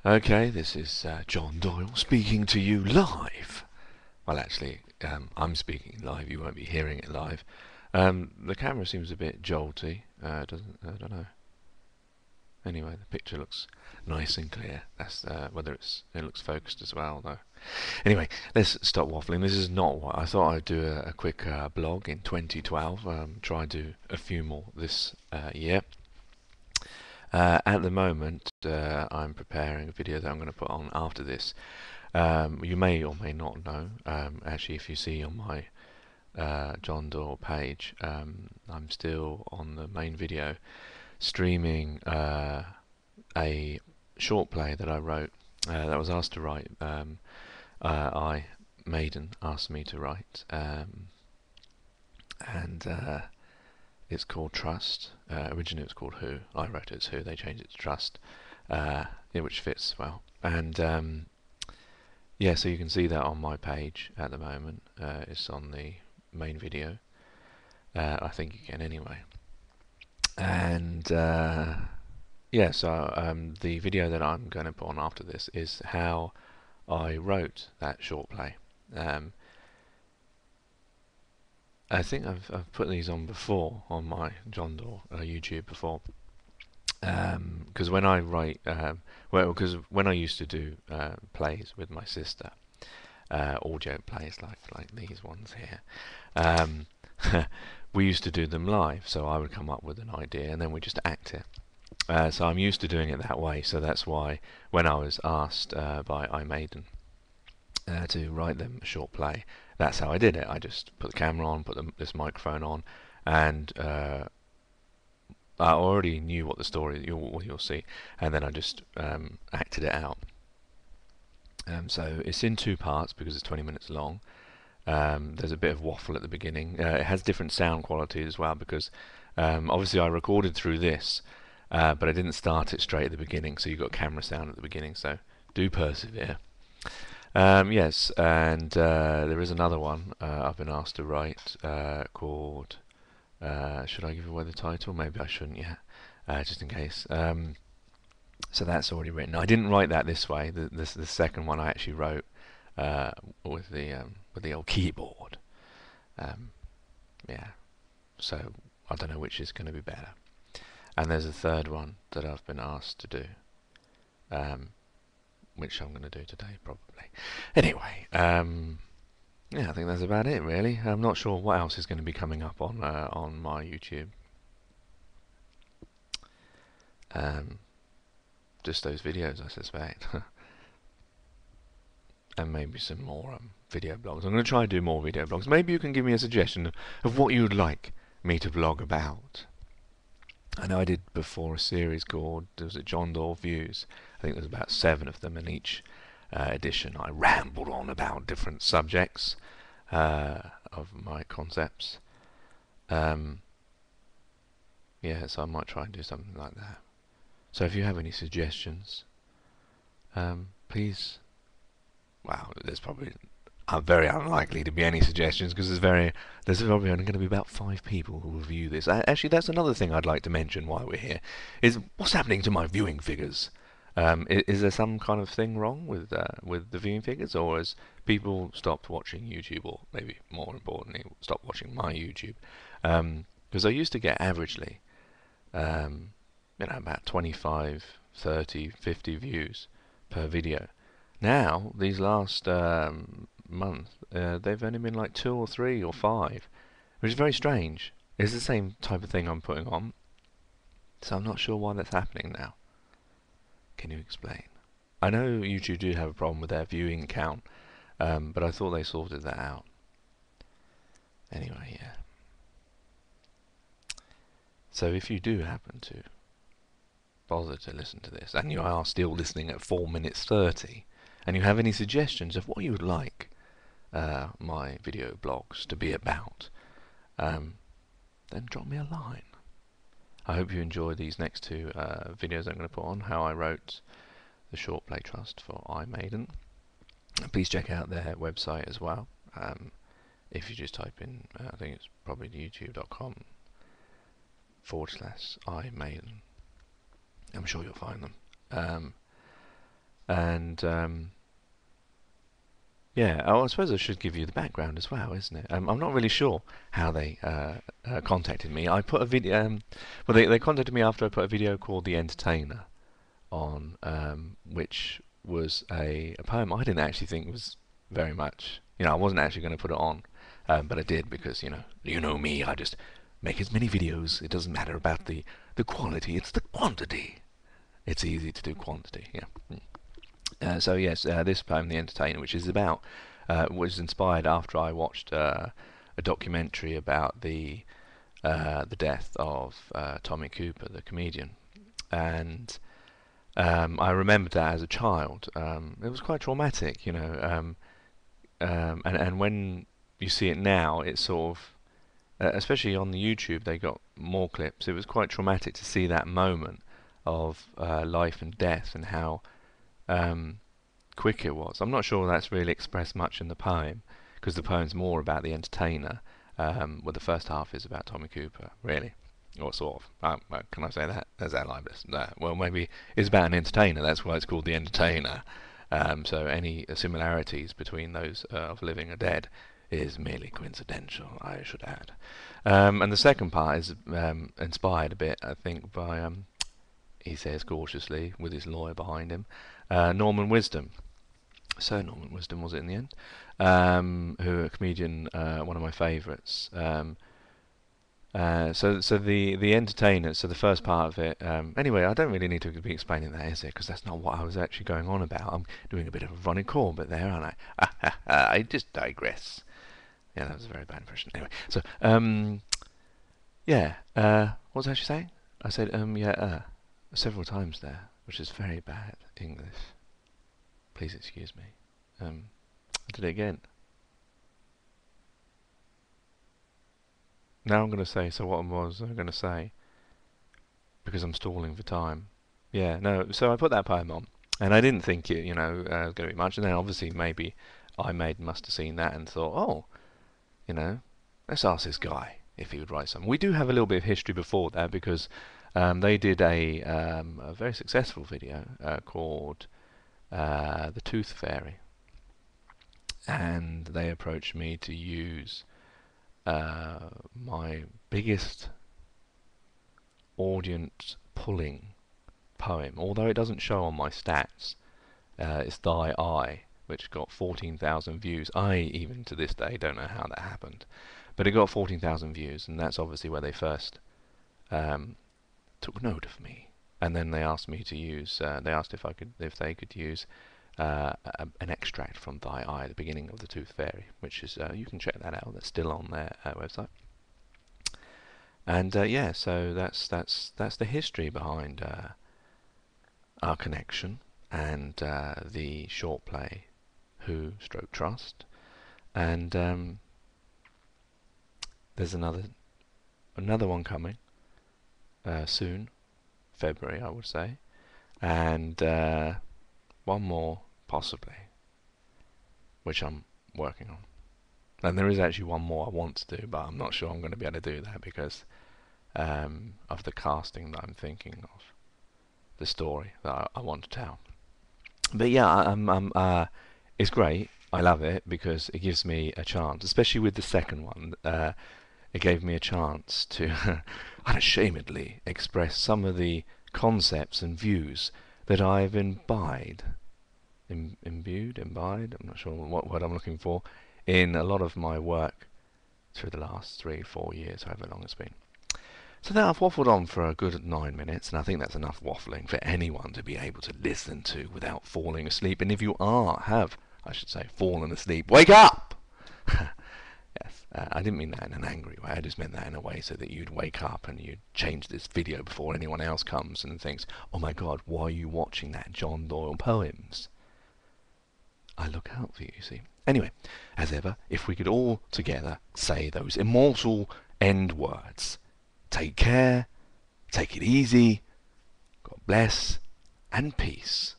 Okay, this is John Doyle speaking to you live. Well, actually, I'm speaking live. You won't be hearing it live. The camera seems a bit jolty. Doesn't I don't know. Anyway, the picture looks nice and clear. That's whether it looks focused as well, though. Anyway, let's stop waffling. This is not what I thought. I'd do a quick blog in 2012. Try and do a few more this year. At the moment, I'm preparing a video that I'm going to put on after this. You may or may not know, actually, if you see on my John Doyle page, I'm still on the main video streaming a short play that I wrote, that I was asked to write. Imaiden asked me to write, and it's called Trust. Originally it was called Who. I wrote it as Who. They changed it to Trust, which fits well. And yeah, so you can see that on my page at the moment. It's on the main video. I think you can anyway. And yeah, so the video that I'm going to put on after this is how I wrote that short play. I think I've put these on before on my John Doyle YouTube before, because when I write, because when I used to do plays with my sister, audio plays like these ones here, we used to do them live. So I would come up with an idea and then we just act it. So I'm used to doing it that way. So that's why when I was asked by Imaiden to write them a short play, that's how I did it. I just put the camera on, put this microphone on, and I already knew what the story you'll see, and then I just acted it out. So it's in two parts because it's 20 minutes long. There's a bit of waffle at the beginning. It has different sound quality as well because obviously I recorded through this, but I didn't start it straight at the beginning, so you got camera sound at the beginning. So do persevere. Yes, and there is another one I've been asked to write called, should I give away the title? Maybe I shouldn't yet, just in case. So that's already written. I didn't write that this way. The second one I actually wrote with the old keyboard. Yeah, so I don't know which is going to be better. And there's a third one that I've been asked to do. Which I'm going to do today probably. Anyway, yeah, I think that's about it really. I'm not sure what else is going to be coming up on my YouTube. Just those videos, I suspect. And maybe some more video blogs. I'm going to try and do more video blogs. Maybe you can give me a suggestion of what you would like me to blog about. I know I did before a series called, was it John Doyle Views? I think there's about 7 of them, in each edition I rambled on about different subjects of my concepts. Yeah, so I might try and do something like that. So if you have any suggestions, please. Wow, there's probably very unlikely to be any suggestions because there's probably only going to be about 5 people who will view this. Actually, that's another thing I'd like to mention while we're here, is what's happening to my viewing figures. Is there some kind of thing wrong with the viewing figures, or has people stopped watching YouTube, or maybe more importantly, stopped watching my YouTube? Because I used to get averagely, about 25, 30, 50 views per video. Now, these last month, they've only been like 2 or 3 or 5, which is very strange. It's the same type of thing I'm putting on, so I'm not sure why that's happening now. Can you explain? I know YouTube do have a problem with their viewing count, but I thought they sorted that out. Anyway, yeah. So if you do happen to bother to listen to this, and you are still listening at 4 minutes 30, and you have any suggestions of what you would like my video blogs to be about, then drop me a line. I hope you enjoy these next 2 videos I'm going to put on, how I wrote the short play Trust for Imaiden. Please check out their website as well. If you just type in, I think it's probably youtube.com/Imaiden. I'm sure you'll find them. And yeah, oh, I suppose I should give you the background as well, isn't it? I'm not really sure how they contacted me. I put a video. Well, they contacted me after I put a video called "The Entertainer" on, which was a poem I didn't actually think was very much. I wasn't actually going to put it on, but I did because you know me. I just make as many videos. It doesn't matter about the quality; it's the quantity. It's easy to do quantity. Yeah. So yes, this poem, "The Entertainer," which is about, was inspired after I watched a documentary about the death of Tommy Cooper, the comedian, and I remembered that as a child. It was quite traumatic, and when you see it now, it's sort of, especially on the YouTube, they got more clips. It was quite traumatic to see that moment of life and death and how quick it was. I'm not sure that's really expressed much in the poem, because the poem's more about the entertainer. Well, the first half is about Tommy Cooper, really, or sort of. Can I say that? Is that libelous? No. Well, maybe it's about an entertainer. That's why it's called the entertainer. So any similarities between those of living or dead is merely coincidental, I should add. And the second part is inspired a bit, I think, by he says cautiously, with his lawyer behind him, Norman Wisdom. Sir Norman Wisdom was it in the end? Who a comedian, one of my favourites. So the entertainer. So the first part of it. Anyway, I don't really need to be explaining that, is it? Because that's not what I was actually going on about. I'm doing a bit of a Ronnie Corbett there, aren't I? I just digress. Yeah, that was a very bad impression. Anyway, so yeah. What was I actually saying? I said yeah several times there, which is very bad English. Please excuse me. I did it again. Now I'm going to say, so what was I going to say? Because I'm stalling for time. Yeah, no, so I put that poem on, and I didn't think it, was going to be much, and then obviously maybe Imaiden must have seen that and thought, oh, let's ask this guy if he would write something. We do have a little bit of history before that, because they did a very successful video called The Tooth Fairy, and they approached me to use my biggest audience pulling poem, although it doesn't show on my stats. It's Thy Eye, which got 14,000 views. I even to this day don't know how that happened, but it got 14,000 views, and that's obviously where they first took note of me. And then they asked me to use. They asked if they could use an extract from Thy Eye, the beginning of the Tooth Fairy, which is you can check that out. That's still on their website. And yeah, so that's the history behind our connection and the short play Who Stroke Trust. And there's another one coming soon, February, I would say, and one more possibly, which I'm working on. And there is actually one more I want to do, but I'm not sure I'm going to be able to do that because of the casting that I'm thinking of, the story that I want to tell. But yeah, it's great. I love it because it gives me a chance, especially with the second one. It gave me a chance to unashamedly express some of the concepts and views that I've imbibed, I'm not sure what word I'm looking for, in a lot of my work through the last 3-4 years, however long it's been. So now I've waffled on for a good 9 minutes, and I think that's enough waffling for anyone to be able to listen to without falling asleep. And if you have fallen asleep, wake up! Yes, I didn't mean that in an angry way. I just meant that in a way so that you'd wake up and you'd change this video before anyone else comes and thinks, oh my god, why are you watching that John Doyle poems? I look out for you, see. Anyway, as ever, if we could all together say those immortal end words. Take care, take it easy, God bless, and peace.